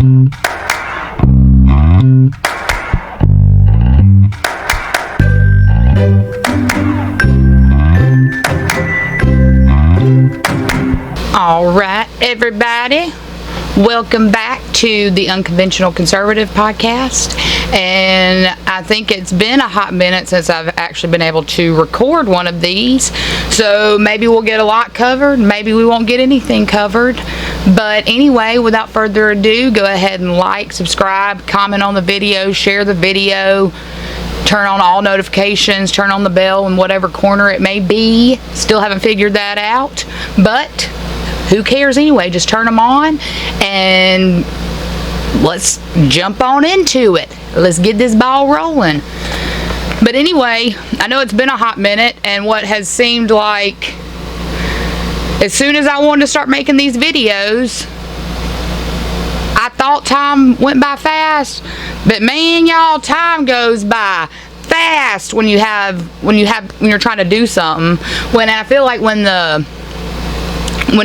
All right, everybody, welcome back to the Unconventional Conservative Podcast. And I think it's been a hot minute since I've actually been able to record one of these. So maybe we'll get a lot covered, maybe we won't get anything covered. But anyway, without further ado, go ahead and like, subscribe, comment on the video, share the video, turn on all notifications, turn on the bell in whatever corner it may be. Still haven't figured that out, but who cares anyway? Just turn them on and let's jump on into it. Let's get this ball rolling. But anyway, I know it's been a hot minute, and what has seemed like as soon as I wanted to start making these videos, I thought time went by fast, but man, y'all, time goes by fast when you're trying to do something. When I feel like when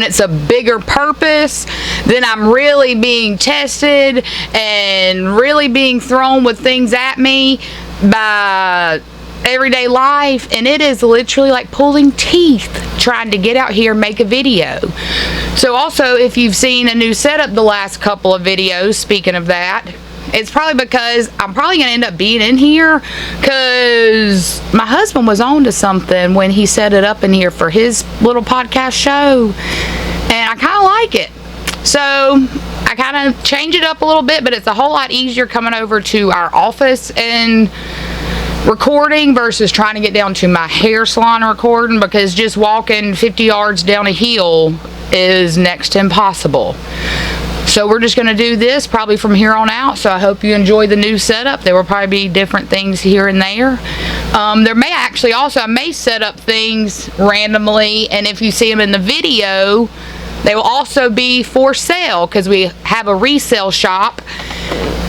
it's a bigger purpose, then I'm really being tested and really being thrown with things at me by everyday life, and it is literally like pulling teeth trying to get out here and make a video. So also, if you've seen a new setup the last couple of videos, speaking of that, it's probably because I'm probably going to end up being in here because my husband was on to something when he set it up in here for his little podcast show, and I kind of like it. So I kind of change it up a little bit, but it's a whole lot easier coming over to our office and recording versus trying to get down to my hair salon recording, because just walking 50 yards down a hill is next to impossible. So we're just going to do this probably from here on out. So I hope you enjoy the new setup. There will probably be different things here and there. There may actually also, I may set up things randomly, and if you see them in the video, they will also be for sale because we have a resale shop.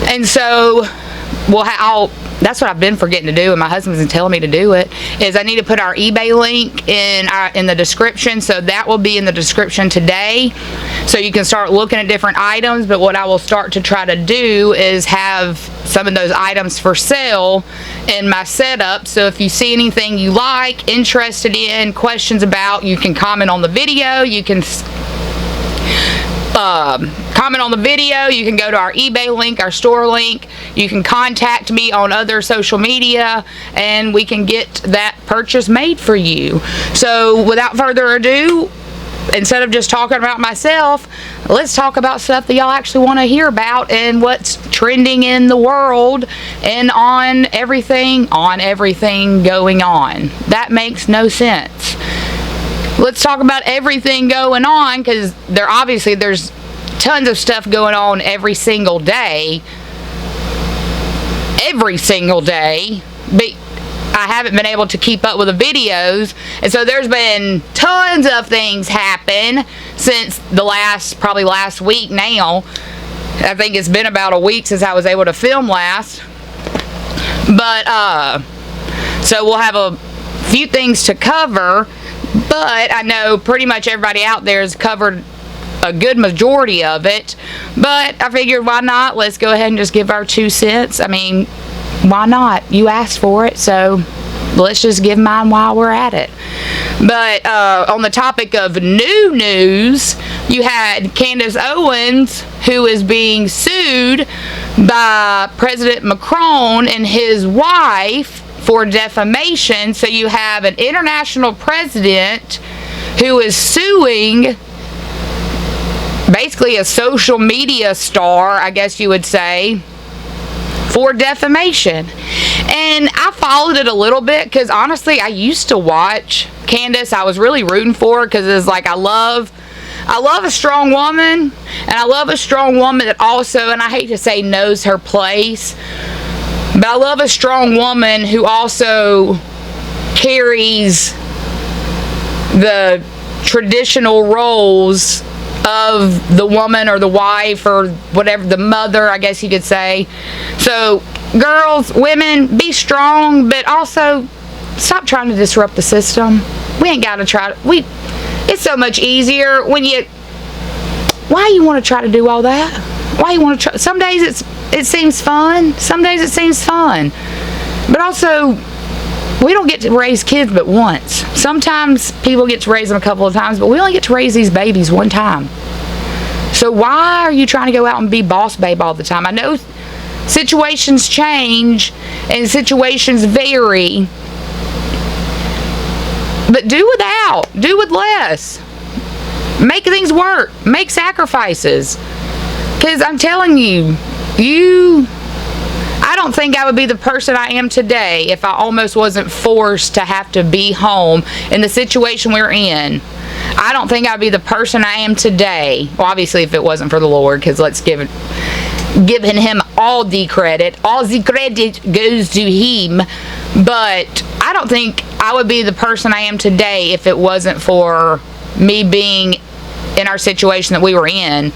And so that's what I've been forgetting to do, and my husband's been telling me to do it, is I need to put our eBay link in the description. So that will be in the description today, so you can start looking at different items. But what I will start to try to do is have some of those items for sale in my setup. So if you see anything you like, interested in, questions about, you can comment on the video. You can comment on the video. You can go to our eBay link, our store link. You can contact me on other social media, and we can get that purchase made for you. So without further ado, instead of just talking about myself, let's talk about stuff that y'all actually want to hear about and what's trending in the world and on everything going on. That makes no sense. Let's talk about everything going on, because there's tons of stuff going on every single day. But I haven't been able to keep up with the videos, and so there's been tons of things happen since probably last week now. I think it's been about a week since I was able to film last. But so we'll have a few things to cover. But I know pretty much everybody out there has covered a good majority of it. But I figured, why not? Let's go ahead and just give our 2 cents. I mean, why not? You asked for it, so let's just give mine while we're at it. But on the topic of new news, you had Candace Owens, who is being sued by President Macron and his wife for defamation. So you have an international president who is suing basically a social media star, I guess you would say, for defamation. And I followed it a little bit because honestly, I used to watch Candace. I was really rooting for her because it's like I love a strong woman, and I love a strong woman that also, and I hate to say knows her place, but I love a strong woman who also carries the traditional roles of the woman or the wife or whatever, the mother, I guess you could say. So girls, women, be strong, but also stop trying to disrupt the system. We ain't got to try to, it's so much easier when why you want to try to do all that? Why you want to try? Some days it seems fun. Some days it seems fun. But also, we don't get to raise kids but once. Sometimes people get to raise them a couple of times, but we only get to raise these babies one time. So why are you trying to go out and be boss babe all the time? I know situations change and situations vary, but do without. Do with less. Make things work. Make sacrifices. Because I'm telling you, I don't think I would be the person I am today if I almost wasn't forced to have to be home in the situation we're in. I don't think I'd be the person I am today. Well, obviously, if it wasn't for the Lord, because let's giving him all the credit. All the credit goes to him. But I don't think I would be the person I am today if it wasn't for me being in our situation that we were in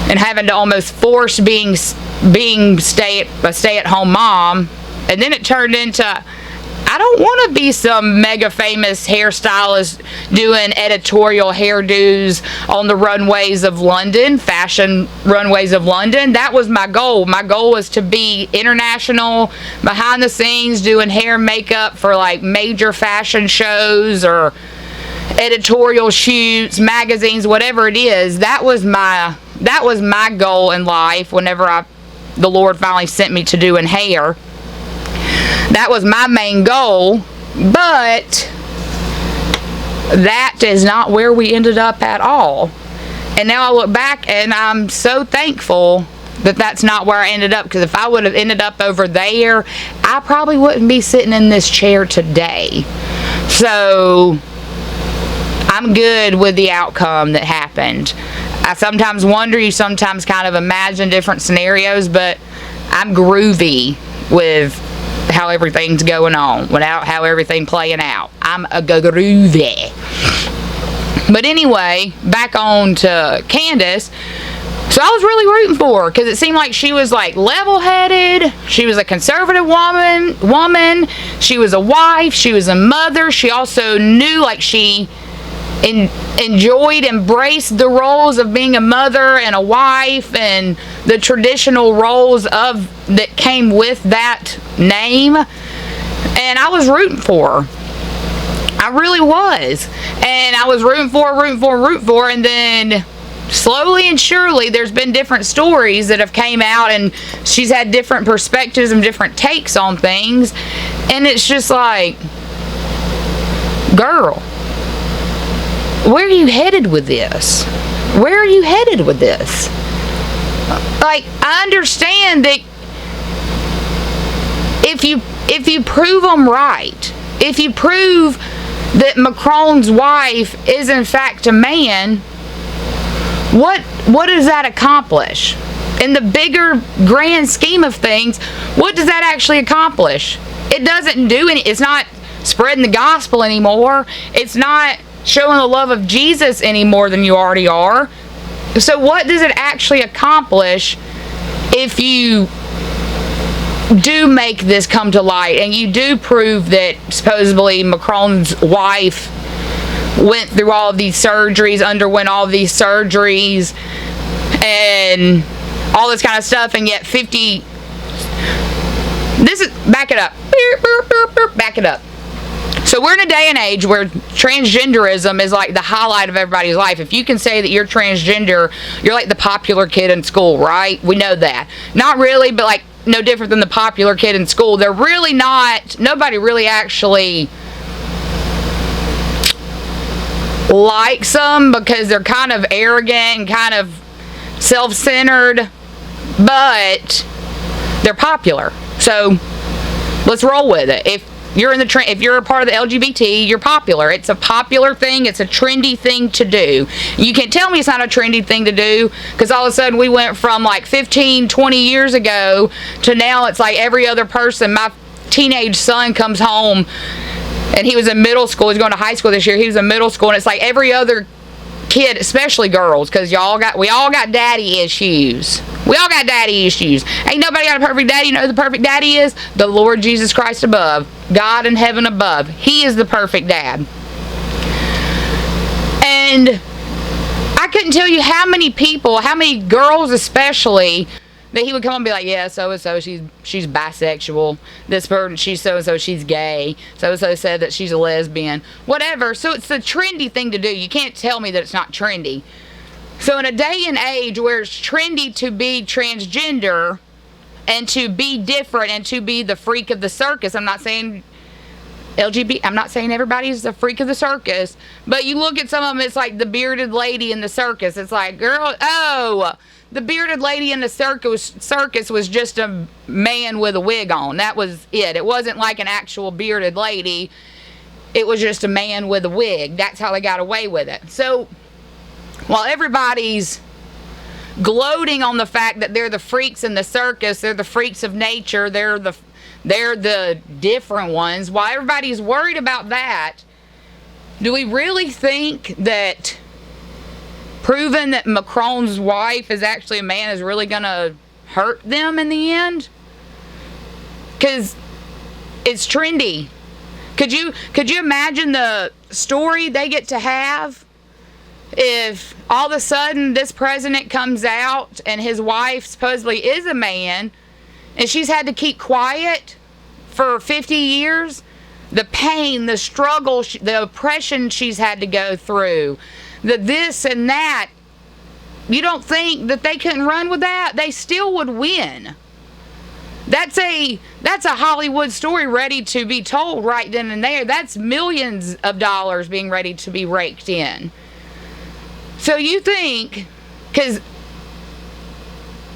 and having to almost force being a stay-at-home mom. And then it turned into, I don't want to be some mega famous hairstylist doing editorial hairdos on the runways of London, fashion runways of London. That was my goal. My goal was to be international, behind the scenes, doing hair and makeup for like major fashion shows or editorial shoots, magazines, whatever it is. That was my goal in life whenever the Lord finally sent me to doing hair. That was my main goal, but that is not where we ended up at all. And now I look back and I'm so thankful that that's not where I ended up, because if I would have ended up over there, I probably wouldn't be sitting in this chair today. So I'm good with the outcome that happened. I sometimes wonder, you sometimes kind of imagine different scenarios, but I'm groovy with how everything's going on, without how everything playing out. I'm a groovy. But anyway, back on to Candace. So I was really rooting for her, because it seemed like she was like level-headed. She was a conservative woman. She was a wife. She was a mother. She also knew, like, she embraced the roles of being a mother and a wife and the traditional roles that came with that name. And I was rooting for her. I really was. And I was rooting for her. And then slowly and surely there's been different stories that have came out, and she's had different perspectives and different takes on things. And it's just like, girl, where are you headed with this? Where are you headed with this? Like, I understand that if you prove them right, if you prove that Macron's wife is in fact a man, what does that accomplish? In the bigger grand scheme of things, what does that actually accomplish? It doesn't do any. It's not spreading the gospel anymore. It's not showing the love of Jesus any more than you already are. So what does it actually accomplish if you do make this come to light and you do prove that supposedly Macron's wife went through all of these surgeries, underwent all of these surgeries and all this kind of stuff, and yet back it up. Back it up. So we're in a day and age where transgenderism is like the highlight of everybody's life. If you can say that you're transgender, you're like the popular kid in school, right? We know that. Not really, but like no different than the popular kid in school. They're really not, nobody really actually likes them because they're kind of arrogant and kind of self-centered, but they're popular. So let's roll with it. If you're a part of the LGBT, you're popular. It's a popular thing. It's a trendy thing to do. You can't tell me it's not a trendy thing to do, because all of a sudden we went from like 15, 20 years ago to now it's like every other person. My teenage son comes home and he was in middle school. He's going to high school this year. He was in middle school, and it's like every other kid, especially girls, because we all got daddy issues. We all got daddy issues. Ain't nobody got a perfect daddy. You know who the perfect daddy is? The Lord Jesus Christ above. God in heaven above. He is the perfect dad. And I I couldn't tell you how many people, how many girls especially, that he would come and be like, yeah, so-and-so, she's bisexual. This person, she's so-and-so, she's gay. So-and-so said that she's a lesbian. Whatever. So it's the trendy thing to do. You can't tell me that it's not trendy. So in a day and age where it's trendy to be transgender and to be different and to be the freak of the circus, I'm not saying LGBT, I'm not saying everybody's a freak of the circus, but you look at some of them, it's like the bearded lady in the circus. It's like, girl, the bearded lady in the circus was just a man with a wig on. That was it. It wasn't like an actual bearded lady. It was just a man with a wig. That's how they got away with it. So while everybody's gloating on the fact that they're the freaks in the circus, they're the freaks of nature, they're the different ones, while everybody's worried about that, do we really think that proving that Macron's wife is actually a man is really going to hurt them in the end? Because it's trendy. Could you imagine the story they get to have if all of a sudden this president comes out and his wife supposedly is a man and she's had to keep quiet for 50 years? The pain, the struggle, the oppression she's had to go through, the this and that. You don't think that they couldn't run with that? They still would win. That's a Hollywood story ready to be told right then and there. That's millions of dollars being ready to be raked in. So you think, because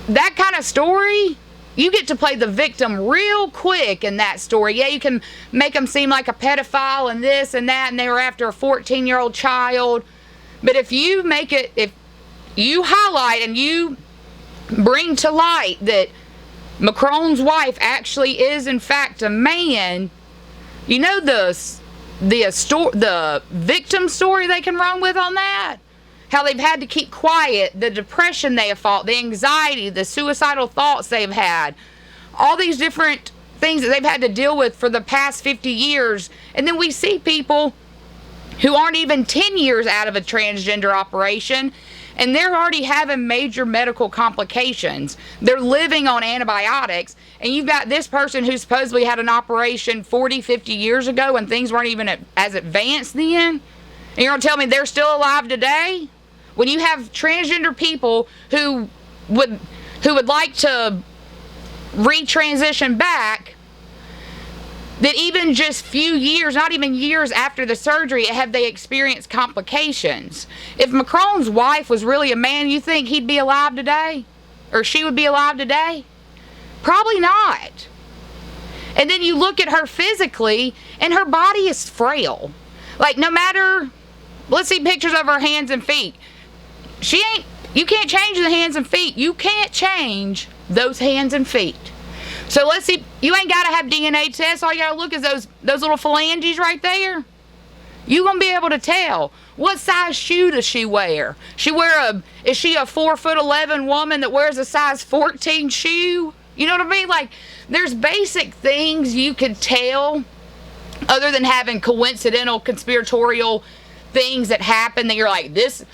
that kind of story, you get to play the victim real quick in that story. Yeah, you can make them seem like a pedophile and this and that, and they were after a 14-year-old child. But if you make it, if you highlight and you bring to light that Macron's wife actually is in fact a man, you know the victim story they can run with on that? How they've had to keep quiet, the depression they have fought, the anxiety, the suicidal thoughts they've had, all these different things that they've had to deal with for the past 50 years. And then we see people who aren't even 10 years out of a transgender operation, and they're already having major medical complications. They're living on antibiotics, and you've got this person who supposedly had an operation 40, 50 years ago and things weren't even as advanced then. And you're going to tell me they're still alive today? When you have transgender people who would like to retransition back, that even just few years, not even years after the surgery, have they experienced complications. If Macron's wife was really a man, you think he'd be alive today? Or she would be alive today? Probably not. And then you look at her physically, and her body is frail. Like, no matter, let's see pictures of her hands and feet. You can't change the hands and feet. You can't change those hands and feet. So let's see, you ain't got to have DNA tests. All you got to look is those little phalanges right there. You're going to be able to tell. What size shoe does she wear? Is she a 4'11" woman that wears a size 14 shoe? You know what I mean? Like, there's basic things you could tell other than having coincidental, conspiratorial things that happen that you're like, this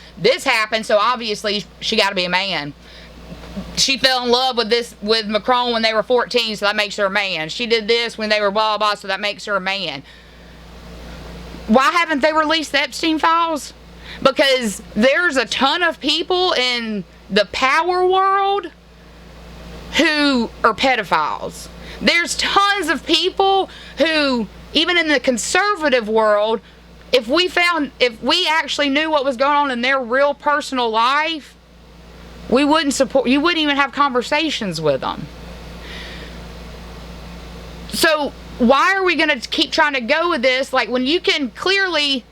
happened, so obviously she got to be a man. She fell in love with Macron when they were 14, so that makes her a man. She did this when they were blah, blah, so that makes her a man. Why haven't they released the Epstein files? Because there's a ton of people in the power world who are pedophiles. There's tons of people who, even in the conservative world, if we actually knew what was going on in their real personal life, we wouldn't support, you wouldn't even have conversations with them. So why are we going to keep trying to go with this? Like, when you can clearly,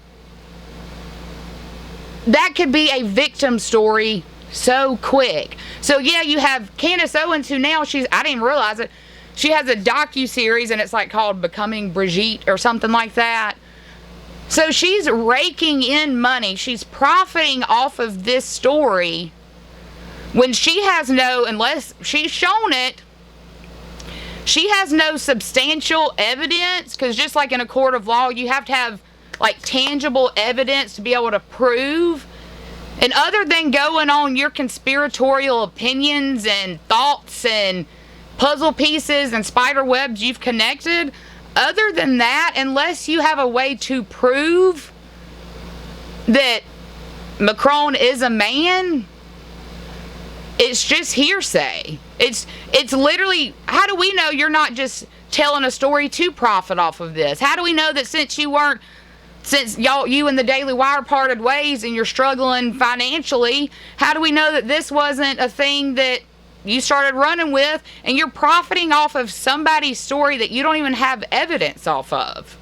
that could be a victim story so quick. So yeah, you have Candace Owens, who now I didn't realize it, she has a docu-series, and it's like called Becoming Brigitte or something like that. So she's raking in money. She's profiting off of this story when she has unless she's shown it, she has no substantial evidence, because just like in a court of law, you have to have like tangible evidence to be able to prove And other than going on your conspiratorial opinions and thoughts and puzzle pieces and spider webs you've connected, other than that, unless you have a way to prove that Macron is a man, it's just hearsay. It's literally, how do we know you're not just telling a story to profit off of this? How do we know that since you and the Daily Wire parted ways and you're struggling financially, how do we know that this wasn't a thing that you started running with and you're profiting off of somebody's story that you don't even have evidence off of?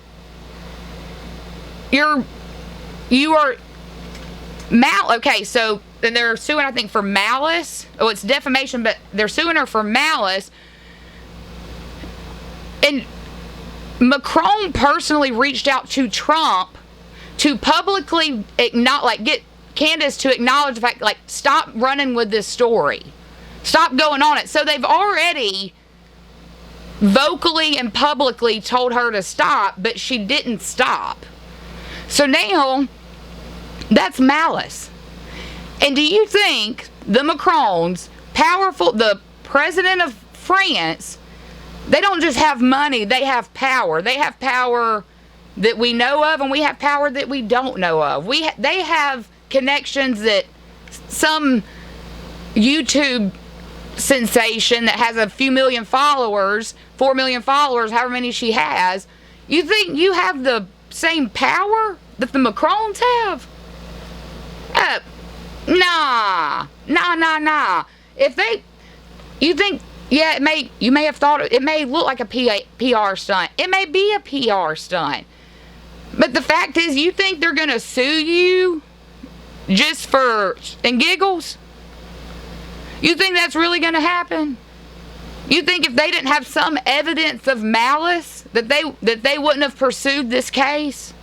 Okay, so then they're suing, I think, for malice. Oh, it's defamation, but they're suing her for malice. And Macron personally reached out to Trump to publicly get Candace to acknowledge the fact, like, stop running with this story. Stop going on it. So they've already vocally and publicly told her to stop, but she didn't stop. So now, that's malice. And do you think the Macrons, the president of France, they don't just have money, they have power. They have power that we know of, and we have power that we don't know of. They have connections that some YouTube sensation that has a few million followers, 4 million followers, however many she has, you think you have the same power that the Macrons have? Nah. You may have thought it may look like a PR stunt. It may be a PR stunt. But the fact is, you think they're going to sue you just for and giggles? You think that's really going to happen? You think if they didn't have some evidence of malice that they wouldn't have pursued this case?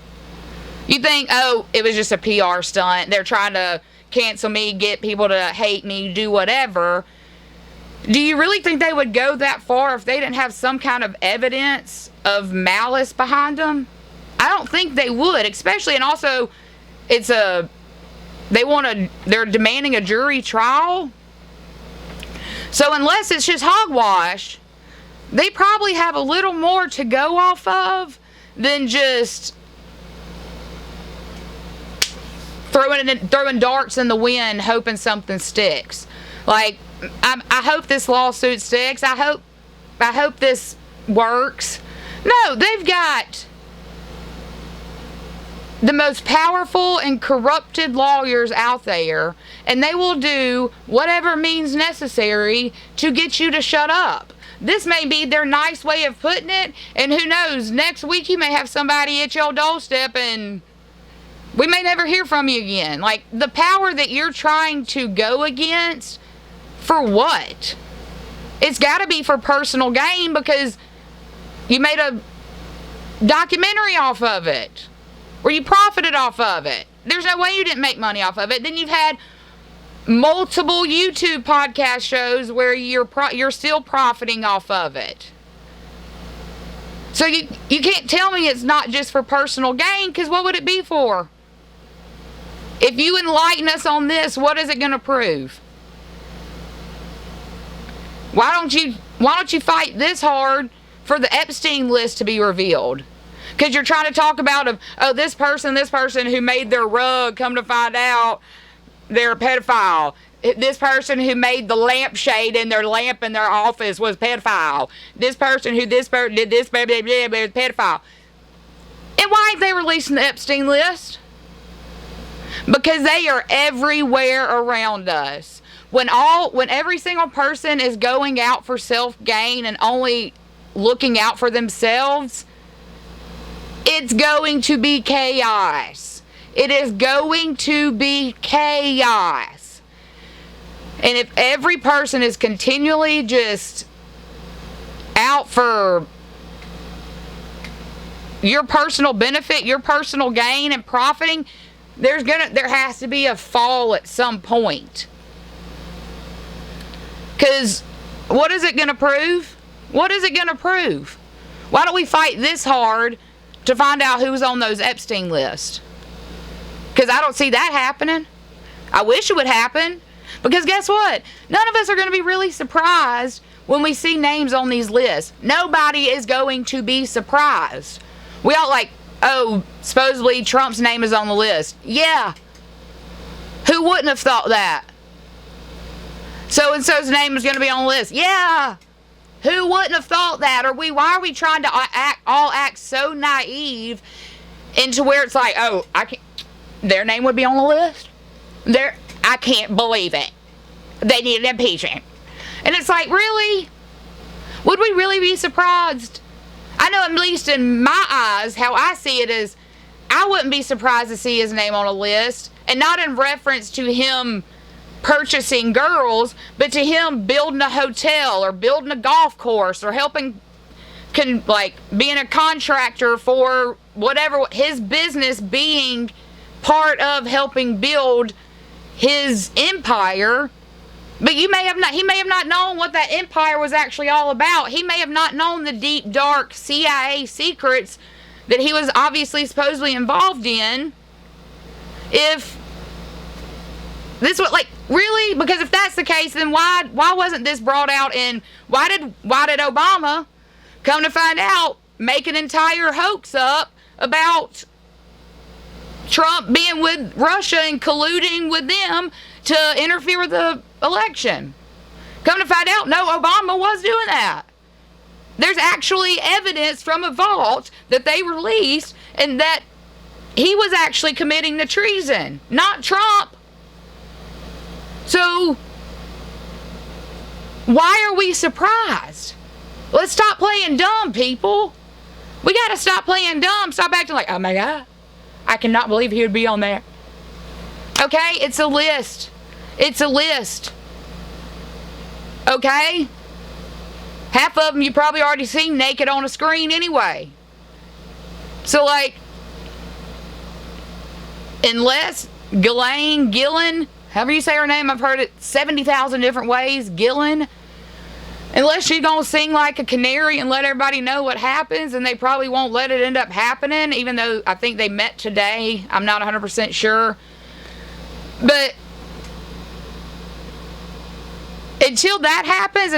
You think, oh, it was just a PR stunt. They're trying to cancel me, get people to hate me, do whatever. Do you really think they would go that far if they didn't have some kind of evidence of malice behind them? I don't think they would, especially, and also they're demanding a jury trial. So unless it's just hogwash, they probably have a little more to go off of than just throwing darts in the wind, hoping something sticks. Like, I hope this lawsuit sticks. I hope this works. No, they've got the most powerful and corrupted lawyers out there, and they will do whatever means necessary to get you to shut up. This may be their nice way of putting it, and who knows, next week you may have somebody at your doorstep and we may never hear from you again. Like, the power that you're trying to go against, for what? It's got to be for personal gain because you made a documentary off of it, or you profited off of it. There's no way you didn't make money off of it. Then you've had multiple YouTube podcast shows where you're still profiting off of it. So you can't tell me it's not just for personal gain, because what would it be for? If you enlighten us on this, what is it going to prove? Why don't you fight this hard for the Epstein list to be revealed? Because you're trying to talk about this person who made their rug, come to find out they're a pedophile. This person who made the lampshade in their lamp in their office was a pedophile. This person who did this was a pedophile. And why ain't they releasing the Epstein list? Because they are everywhere around us. When every single person is going out for self-gain and only looking out for themselves, it's going to be chaos. It is going to be chaos. And if every person is continually just out for your personal benefit, your personal gain and profiting, there has to be a fall at some point. Because what is it going to prove? What is it going to prove? Why don't we fight this hard to find out who's on those Epstein lists? Because I don't see that happening. I wish it would happen. Because guess what? None of us are going to be really surprised when we see names on these lists. Nobody is going to be surprised. We all like, oh, supposedly Trump's name is on the list. Yeah. Who wouldn't have thought that? So-and-so's name is going to be on the list. Yeah. Who wouldn't have thought that? Why are we trying to act so naive into where it's like, oh, their name would be on the list? I can't believe it. They need an impeachment. And it's like, really? Would we really be surprised? I know, at least in my eyes, how I see it is, I wouldn't be surprised to see his name on a list. And not in reference to him purchasing girls, but to him building a hotel or building a golf course or helping, being a contractor for whatever, his business being part of helping build his empire. But he may have not known what that empire was actually all about. He may have not known the deep, dark CIA secrets that he was obviously supposedly involved in. If this was really, because if that's the case, then why wasn't this brought out? And why did Obama, come to find out, make an entire hoax up about Trump being with Russia and colluding with them to interfere with the election? Come to find out, no, Obama was doing that. There's actually evidence from a vault that they released, and that he was actually committing the treason, not Trump. So, why are we surprised? Let's stop playing dumb, people. We gotta stop playing dumb. Stop acting like, oh my God, I cannot believe he would be on there. Okay, it's a list. It's a list. Okay? Half of them you probably already seen naked on a screen anyway. So unless Gillen, however you say her name, I've heard it 70,000 different ways, Gillen. Unless she's going to sing like a canary and let everybody know what happens, and they probably won't let it end up happening, even though I think they met today. I'm not 100% sure. But until that happens,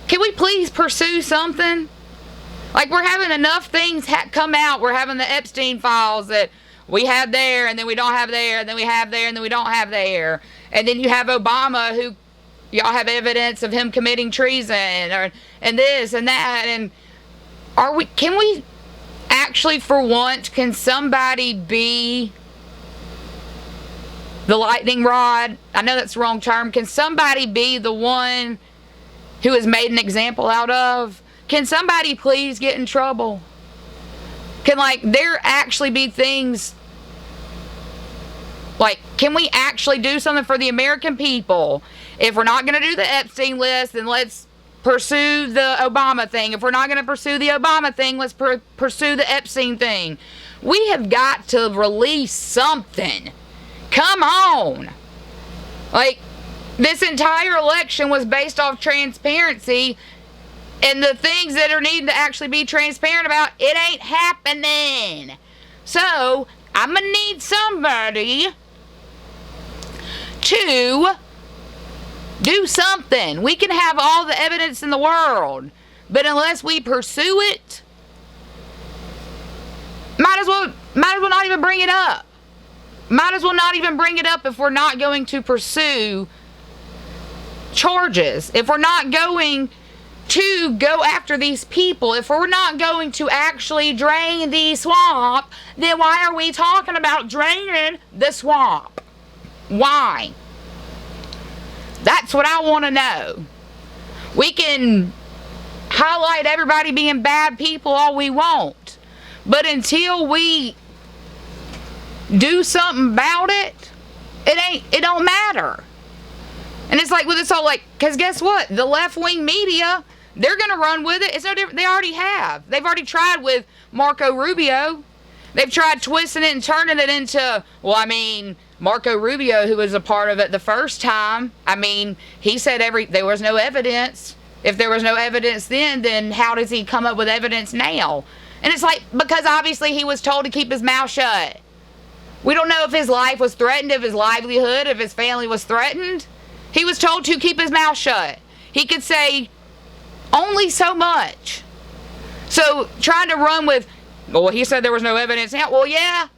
can we please pursue something? We're having enough things come out. We're having the Epstein files that we had there, and then we don't have there, and then we have there, and then we don't have there. And then you have Obama, who y'all have evidence of him committing treason, and this and that. And can we actually, for once, can somebody be the lightning rod? I know that's the wrong term. Can somebody be the one who is made an example out of? Can somebody please get in trouble? Can there actually be things can we actually do something for the American people? If we're not going to do the Epstein list, then let's pursue the Obama thing. If we're not going to pursue the Obama thing, let's pursue the Epstein thing. We have got to release something. Come on. This entire election was based off transparency, and the things that are needing to actually be transparent about, it ain't happening. So, I'm going to need somebody to do something. We can have all the evidence in the world, but unless we pursue it, might as well not even bring it up. Might as well not even bring it up if we're not going to pursue charges. If we're not going to go after these people, if we're not going to actually drain the swamp, then why are we talking about draining the swamp? Why? That's what I want to know. We can highlight everybody being bad people all we want, but until we do something about it, it don't matter. And it's with this whole because guess what? The left-wing media, they're going to run with it. It's no different. They already have. They've already tried with Marco Rubio. They've tried twisting it and turning it into, Marco Rubio, who was a part of it the first time, he said there was no evidence. If there was no evidence then how does he come up with evidence now? And it's because obviously he was told to keep his mouth shut. We don't know if his life was threatened, if his livelihood, if his family was threatened. He was told to keep his mouth shut. He could say only so much. So trying to run with, well, he said there was no evidence now. Well, yeah,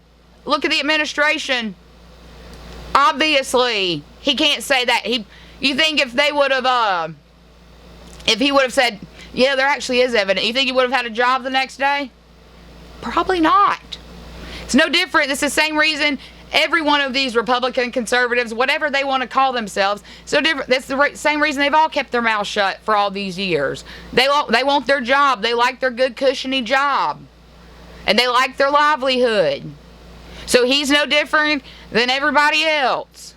look at the administration. Obviously, he can't say that. You think if they would have, if he would have said, yeah, there actually is evidence, you think he would have had a job the next day? Probably not. It's no different. It's the same reason every one of these Republican conservatives, whatever they want to call themselves, so different. That's the same reason they've all kept their mouths shut for all these years. They want their job. They like their good cushiony job, and they like their livelihood. So he's no different than everybody else.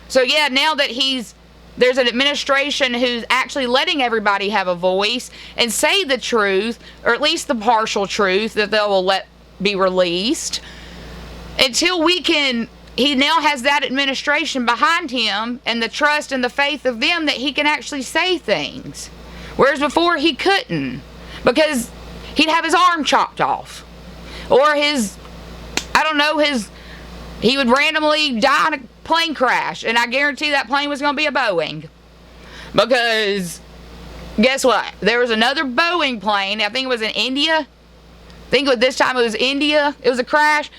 So yeah, now that there's an administration who's actually letting everybody have a voice and say the truth, or at least the partial truth that they will let be released. Until he now has that administration behind him and the trust and the faith of them that he can actually say things. Whereas before he couldn't, because he'd have his arm chopped off. Or he would randomly die in a plane crash, and I guarantee that plane was going to be a Boeing. Because guess what? There was another Boeing plane, I think it was in India. This time it was India. It was a crash.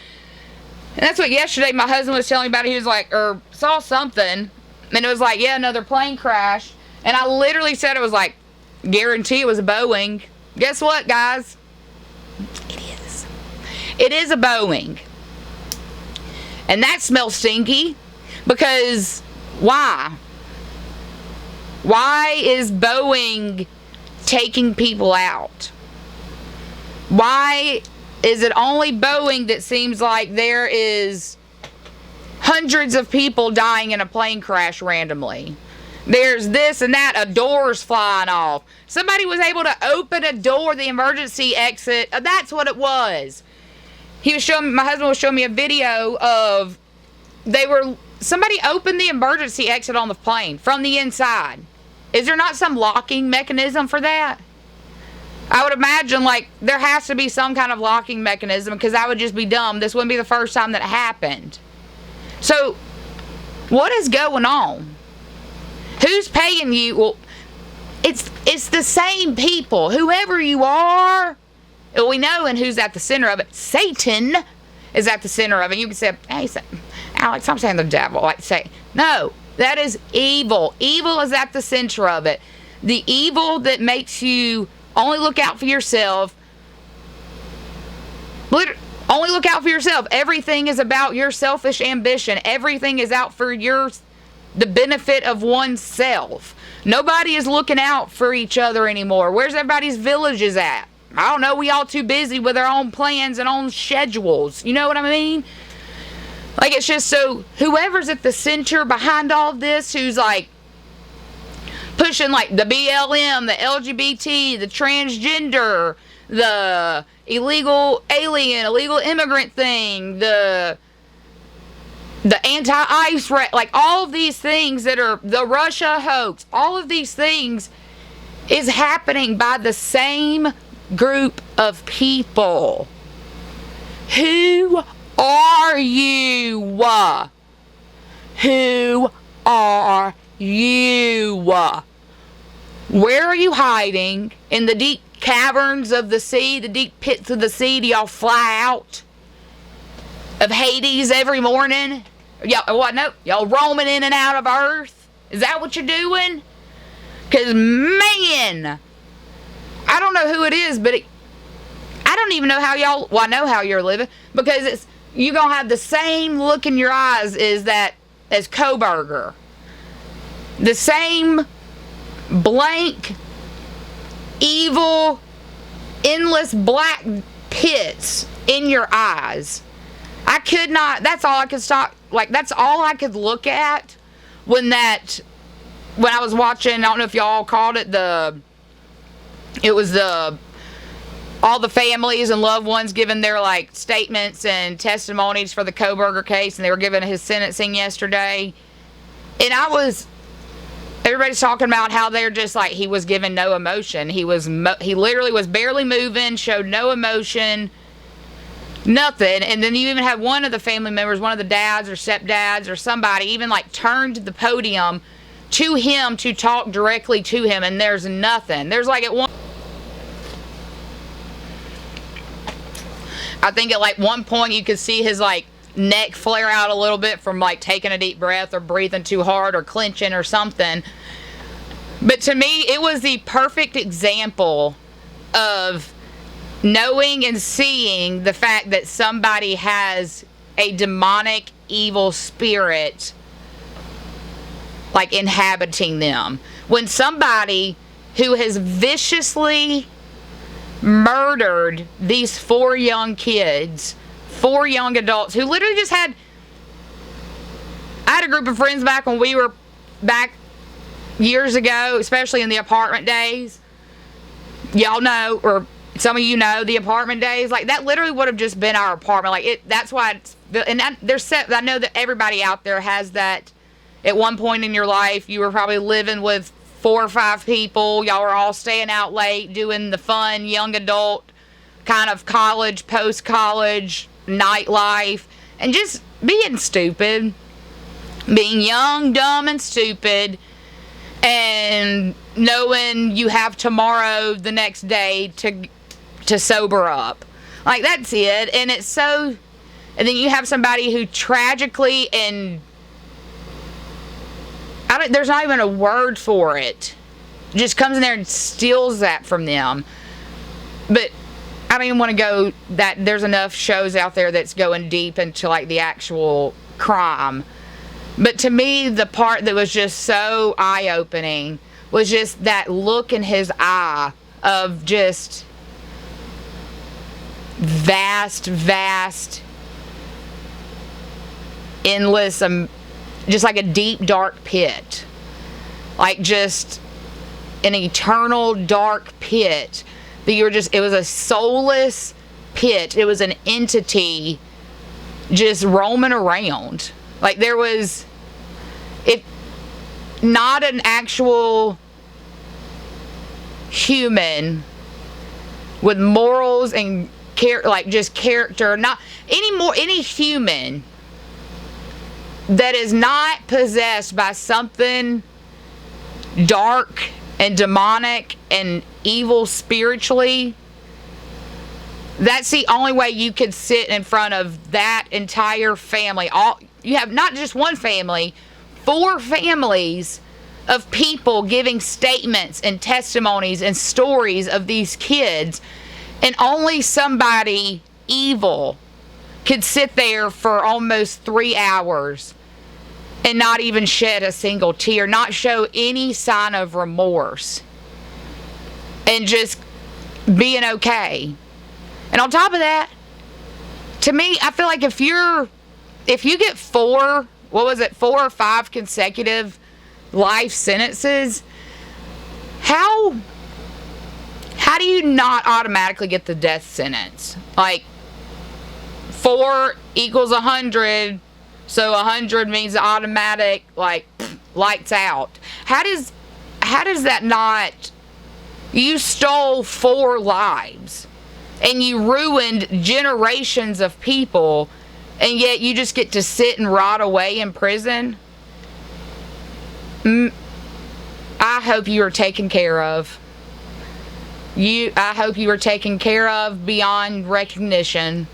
And that's what yesterday my husband was telling me about. He was like, or saw something, and it was like, yeah, another plane crash. And I literally said, it was like, guarantee it was a Boeing. Guess what, guys? It is. It is a Boeing. And that smells stinky, because why? Why is Boeing taking people out? Why is it only Boeing that seems like there is hundreds of people dying in a plane crash randomly? There's this and that, a door's flying off. Somebody was able to open a door, the emergency exit. That's what it was. My husband was showing me a video of somebody opened the emergency exit on the plane from the inside. Is there not some locking mechanism for that? I would imagine, like, there has to be some kind of locking mechanism, because I would just be dumb. This wouldn't be the first time that it happened. So, what is going on? Who's paying you? Well, it's the same people. Whoever you are, we know, and who's at the center of it. Satan is at the center of it. You can say, hey, Alex, I'm saying the devil. Like, say, no, that is evil. Evil is at the center of it. The evil that makes you only look out for yourself. Only look out for yourself. Everything is about your selfish ambition. Everything is out for the benefit of oneself. Nobody is looking out for each other anymore. Where's everybody's villages at? I don't know. We all too busy with our own plans and own schedules. You know what I mean? Like, it's just so, whoever's at the center behind all of this, who's like pushing like the BLM, the LGBT, the transgender, the illegal alien, illegal immigrant thing, the anti-ICE, like all of these things that are the Russia hoax, all of these things is happening by the same group of people. Who are you? Who are you? Where are you hiding? In the deep caverns of the sea, the deep pits of the sea, do y'all fly out of Hades every morning? Y'all roaming in and out of Earth? Is that what you're doing? Because, man, I don't know who it is, but I don't even know how y'all, I know how you're living, because you're going to have the same look in your eyes as Coburger. The same blank, evil, endless black pits in your eyes. I could not, that's all I could stop, like, that's all I could look at when I was watching, I don't know if y'all called it all the families and loved ones giving their, like, statements and testimonies for the Coburger case, and they were giving his sentencing yesterday. And everybody's talking about how they're just like, he was given no emotion. He literally was barely moving, showed no emotion. Nothing. And then you even have one of the family members, one of the dads or stepdads or somebody, even like turned the podium to him to talk directly to him, and there's nothing. There's like I think at like one point you could see his like neck flare out a little bit from like taking a deep breath or breathing too hard or clenching or something. But to me, it was the perfect example of knowing and seeing the fact that somebody has a demonic evil spirit like inhabiting them. When somebody who has viciously murdered these 4 young kids, 4 young adults who literally just I had a group of friends back when we were back years ago, especially in the apartment days. Y'all know, or some of you know, the apartment days, like that literally would have just been our apartment. Like it, that's why it's, and I know that everybody out there has that at one point in your life. You were probably living with 4 or 5 people. Y'all were all staying out late, doing the fun, young adult, kind of college, post-college, nightlife, and just being stupid. Being young, dumb, and stupid, and knowing you have tomorrow the next day to sober up. Like, that's it. And it's so, and then you have somebody who tragically, and there's not even a word for it, just comes in there and steals that from them. But I don't even want to go that, there's enough shows out there that's going deep into like the actual crime. But to me, the part that was just so eye-opening was just that look in his eye of just vast, endless, just like a deep, dark pit. Like just an eternal, dark pit that it was a soulless pit. It was an entity just roaming around. Like there was, if not an actual human with morals and character, not any human that is not possessed by something dark and demonic and evil spiritually. That's the only way you could sit in front of that entire family. You have not just one family, 4 families of people giving statements and testimonies and stories of these kids, and only somebody evil could sit there for almost 3 hours and not even shed a single tear, not show any sign of remorse, and just being okay. And on top of that, to me, I feel like if you get 4 or 5 consecutive life sentences, how do you not automatically get the death sentence? Like 4 equals 100, so 100 means automatic, like lights out. How does that not? You stole 4 lives, and you ruined generations of people, and yet you just get to sit and rot away in prison? I hope you are taken care of. I hope you are taken care of beyond recognition,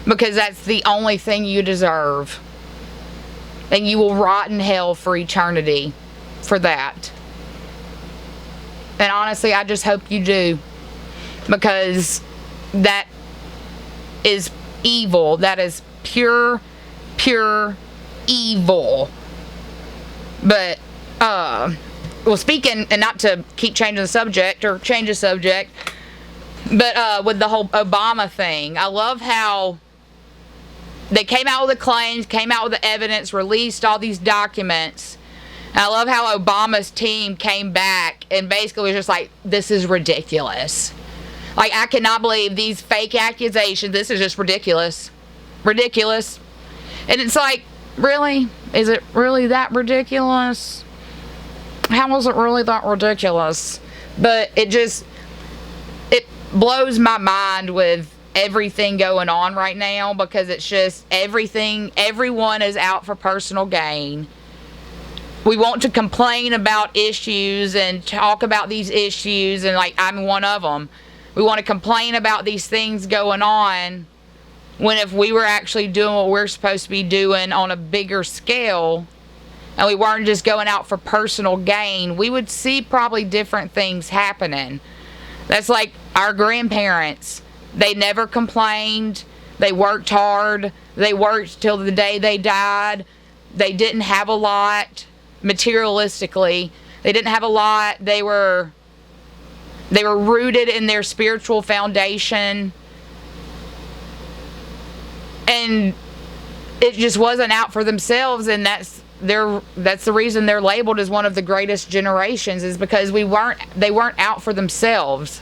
because that's the only thing you deserve. And you will rot in hell for eternity for that. And honestly, I just hope you do, because that is evil. That is pure evil. But well, speaking, and not to keep changing the subject or change the subject, but with the whole Obama thing, I love how they came out with the claims, came out with the evidence, released all these documents. And I love how Obama's team came back and basically was just like, this is ridiculous. Like, I cannot believe these fake accusations. This is just ridiculous. Ridiculous. And it's like, really? Is it really that ridiculous? How was it really that ridiculous? But it blows my mind with everything going on right now, because it's just everyone is out for personal gain. We want to complain about issues and talk about these issues, and like I'm one of them. We want to complain about these things going on, when if we were actually doing what we're supposed to be doing on a bigger scale, and we weren't just going out for personal gain, we would see probably different things happening. That's like our grandparents. They never complained. They worked hard. They worked till the day they died. They didn't have a lot materialistically. They didn't have a lot. They were rooted in their spiritual foundation. And it just wasn't out for themselves, and that's the reason they're labeled as one of the greatest generations, is because they weren't out for themselves.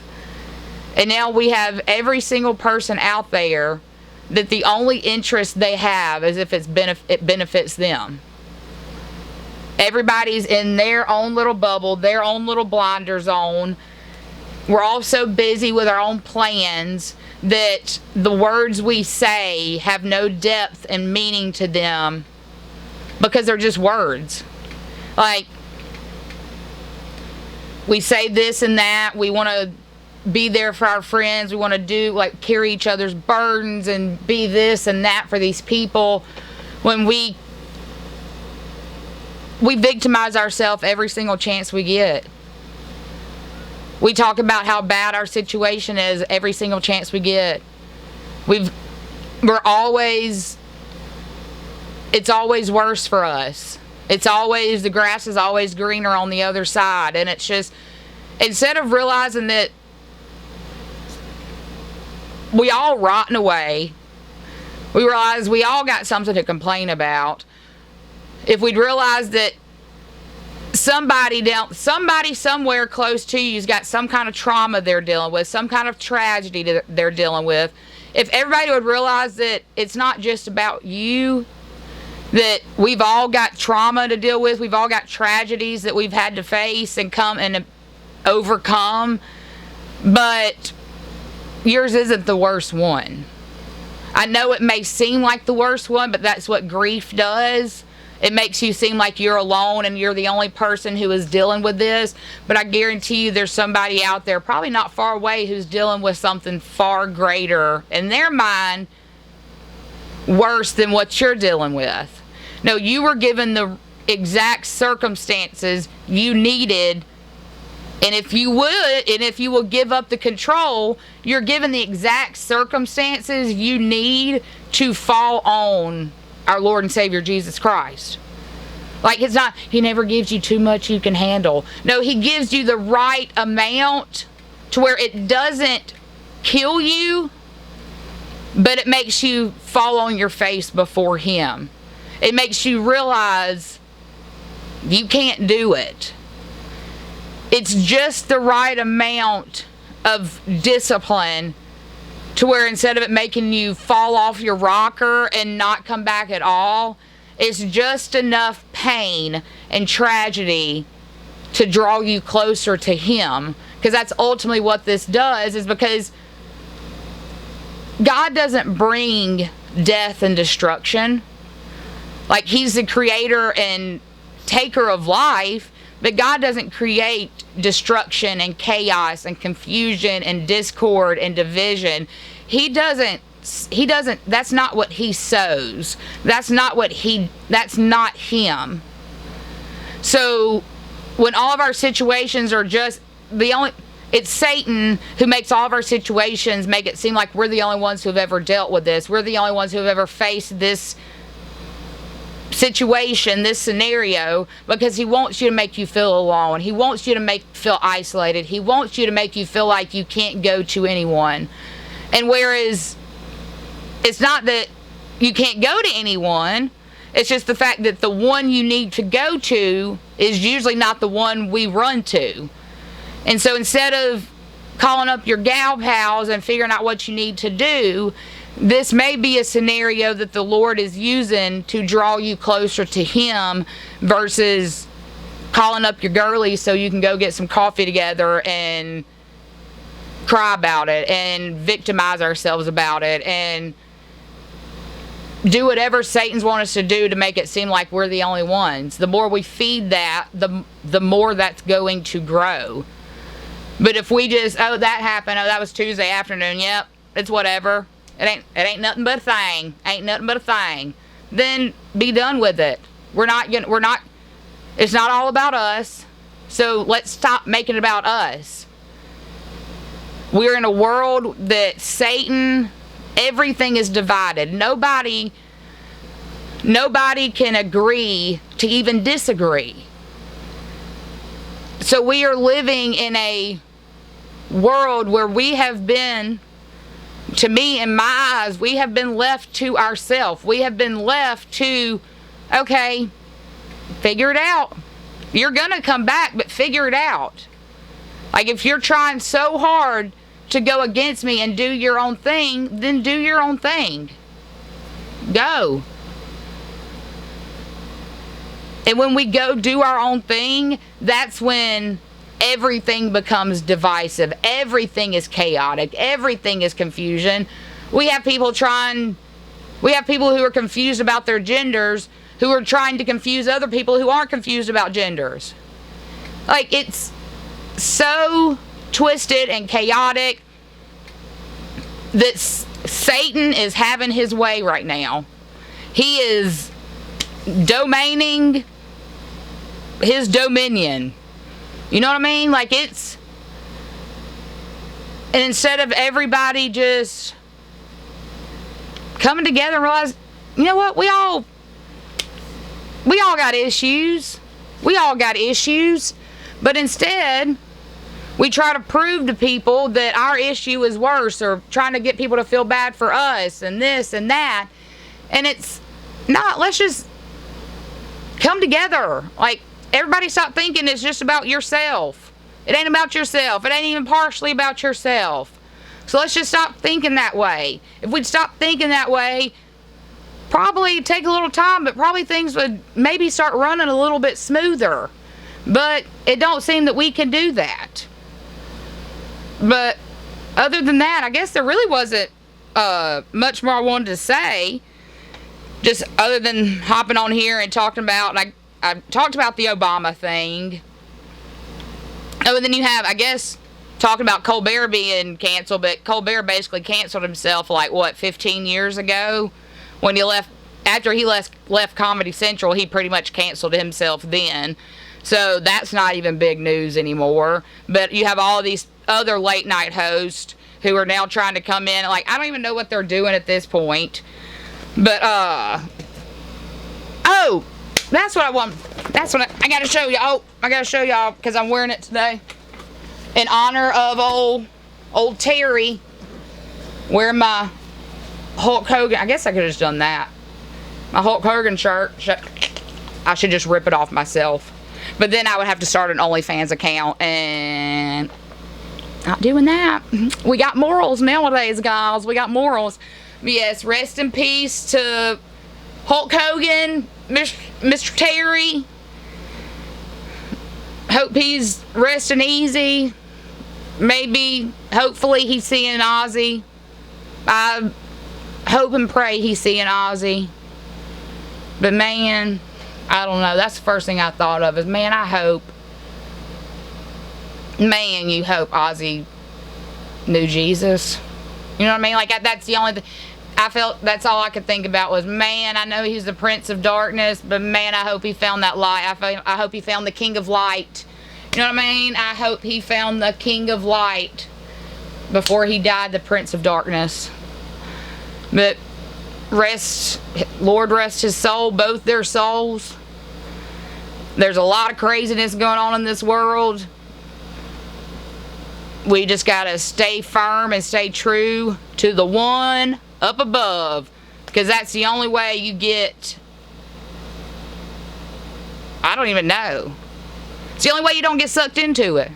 And now we have every single person out there that the only interest they have is if it benefits them. Everybody's in their own little bubble, their own little blinder zone. We're all so busy with our own plans that the words we say have no depth and meaning to them, because they're just words. Like, we say this and that. We want to be there for our friends. We want to carry each other's burdens and be this and that for these people. When we victimize ourselves every single chance we get. We talk about how bad our situation is every single chance we get. It's always worse for us. The grass is always greener on the other side. And it's just, instead of realizing that we all rotten away, we realize we all got something to complain about. If we'd realize that somebody somewhere close to you's got some kind of trauma they're dealing with, some kind of tragedy that they're dealing with, if everybody would realize that it's not just about you, that we've all got trauma to deal with, we've all got tragedies that we've had to face and come and overcome, but yours isn't the worst one. I know it may seem like the worst one, but that's what grief does. It makes you seem like you're alone and you're the only person who is dealing with this. But I guarantee you there's somebody out there, probably not far away, who's dealing with something far greater, in their mind, worse than what you're dealing with. No, you were given the exact circumstances you needed. And if you will give up the control, you're given the exact circumstances you need to fall on our Lord and Savior Jesus Christ. Like, it's not, He never gives you too much you can handle. No, He gives you the right amount to where it doesn't kill you, but it makes you fall on your face before Him. It makes you realize you can't do it. It's just the right amount of discipline to where instead of it making you fall off your rocker and not come back at all, it's just enough pain and tragedy to draw you closer to Him. Because that's ultimately what this does, is because God doesn't bring death and destruction. Like, He's the creator and taker of life, but God doesn't create destruction and chaos and confusion and discord and division. He doesn't, that's not what He sows. That's not Him. So when all of our situations are just it's Satan who makes all of our situations make it seem like we're the only ones who have ever dealt with this. We're the only ones who have ever faced this situation, this scenario, because he wants you to make you feel alone. He wants you to feel isolated. He wants you to make you feel like you can't go to anyone. And whereas it's not that you can't go to anyone, it's just the fact that the one you need to go to is usually not the one we run to. And so instead of calling up your gal pals and figuring out what you need to do, this may be a scenario that the Lord is using to draw you closer to Him versus calling up your girlies so you can go get some coffee together and cry about it and victimize ourselves about it and do whatever Satan's want us to do to make it seem like we're the only ones. The more we feed that, the more that's going to grow. But if we just, oh, that happened, oh, that was Tuesday afternoon, yep, it's whatever. It ain't nothing but a thing. Ain't nothing but a thing. Then be done with it. It's not all about us. So let's stop making it about us. We're in a world that Satan, everything is divided. Nobody can agree to even disagree. So we are living in a world where we have been, to me, in my eyes, we have been left to ourselves. We have been left to, okay, figure it out. You're going to come back, but figure it out. Like, if you're trying so hard to go against me and do your own thing, then do your own thing. Go. And when we go do our own thing, that's when everything becomes divisive. Everything is chaotic. Everything is confusion. We have people who are confused about their genders, who are trying to confuse other people who aren't confused about genders. Like, it's so twisted and chaotic that Satan is having his way right now. He is domaining his dominion. You know what I mean? Like, and instead of everybody just coming together and realize, you know what, we all got issues. We all got issues. But instead, we try to prove to people that our issue is worse, or trying to get people to feel bad for us and this and that. And it's not. Let's just come together. Like, everybody stop thinking it's just about yourself. It ain't about yourself. It ain't even partially about yourself. So let's just stop thinking that way. If we'd stop thinking that way, probably take a little time, but probably things would maybe start running a little bit smoother. But it don't seem that we can do that. But other than that, I guess there really wasn't much more I wanted to say. Just other than hopping on here and talking about, and I talked about the Obama thing. Oh, and then you have, I guess, talking about Colbert being canceled, but Colbert basically canceled himself, like, 15 years ago? When he left, after he left Comedy Central, he pretty much canceled himself then. So that's not even big news anymore. But you have all these other late night hosts who are now trying to come in. Like, I don't even know what they're doing at this point. But, oh, that's what I want. That's what I gotta show you. Oh, I gotta show y'all because I'm wearing it today. In honor of old Terry, wearing my Hulk Hogan. I guess I could have just done that. My Hulk Hogan shirt. I should just rip it off myself. But then I would have to start an OnlyFans account, and not doing that. We got morals nowadays, guys. We got morals. But yes, rest in peace to Hulk Hogan, Mr. Terry. Hope he's resting easy. Maybe, hopefully, he's seeing Ozzy. I hope and pray he's seeing Ozzy. But man, I don't know. That's the first thing I thought of is, man, I hope. Man, you hope Ozzy knew Jesus. You know what I mean? Like, that's the only thing. I felt that's all I could think about was, man, I know he's the Prince of Darkness, but man, I hope he found that light. I hope he found the King of Light. You know what I mean? I hope he found the King of Light before he died, the Prince of Darkness. But Lord rest his soul, both their souls. There's a lot of craziness going on in this world. We just gotta stay firm and stay true to the one up above, because that's the only way you get, I don't even know. It's the only way you don't get sucked into it.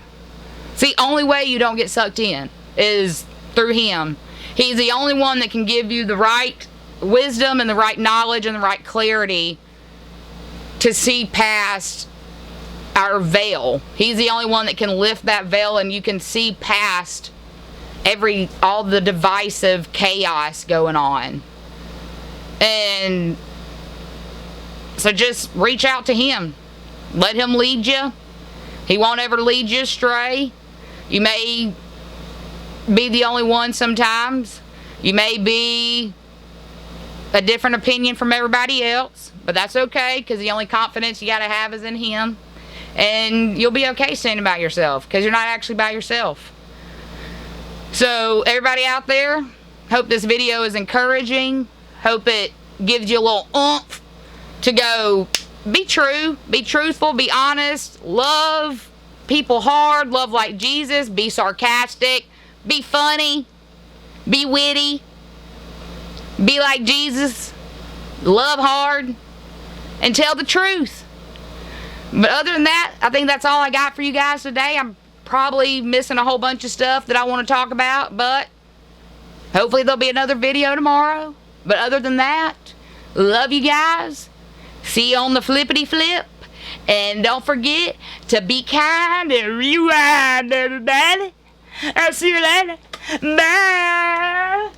It's the only way you don't get sucked in is through him. He's the only one that can give you the right wisdom and the right knowledge and the right clarity to see past our veil. He's the only one that can lift that veil and you can see past all the divisive chaos going on. And so just reach out to him. Let him lead you. He won't ever lead you astray. You may be the only one sometimes. You may be a different opinion from everybody else, but that's okay, because the only confidence you got to have is in him. And you'll be okay standing by yourself, because you're not actually by yourself. So everybody out there, hope this video is encouraging. Hope it gives you a little oomph to go be true, be truthful, be honest, love people hard, love like Jesus, be sarcastic, be funny, be witty, be like Jesus, love hard, and tell the truth. But other than that, I think that's all I got for you guys today. I'm probably missing a whole bunch of stuff that I want to talk about, but hopefully there'll be another video tomorrow. But other than that, love you guys. See you on the flippity flip. And don't forget to be kind and rewind, everybody. I'll see you later. Bye.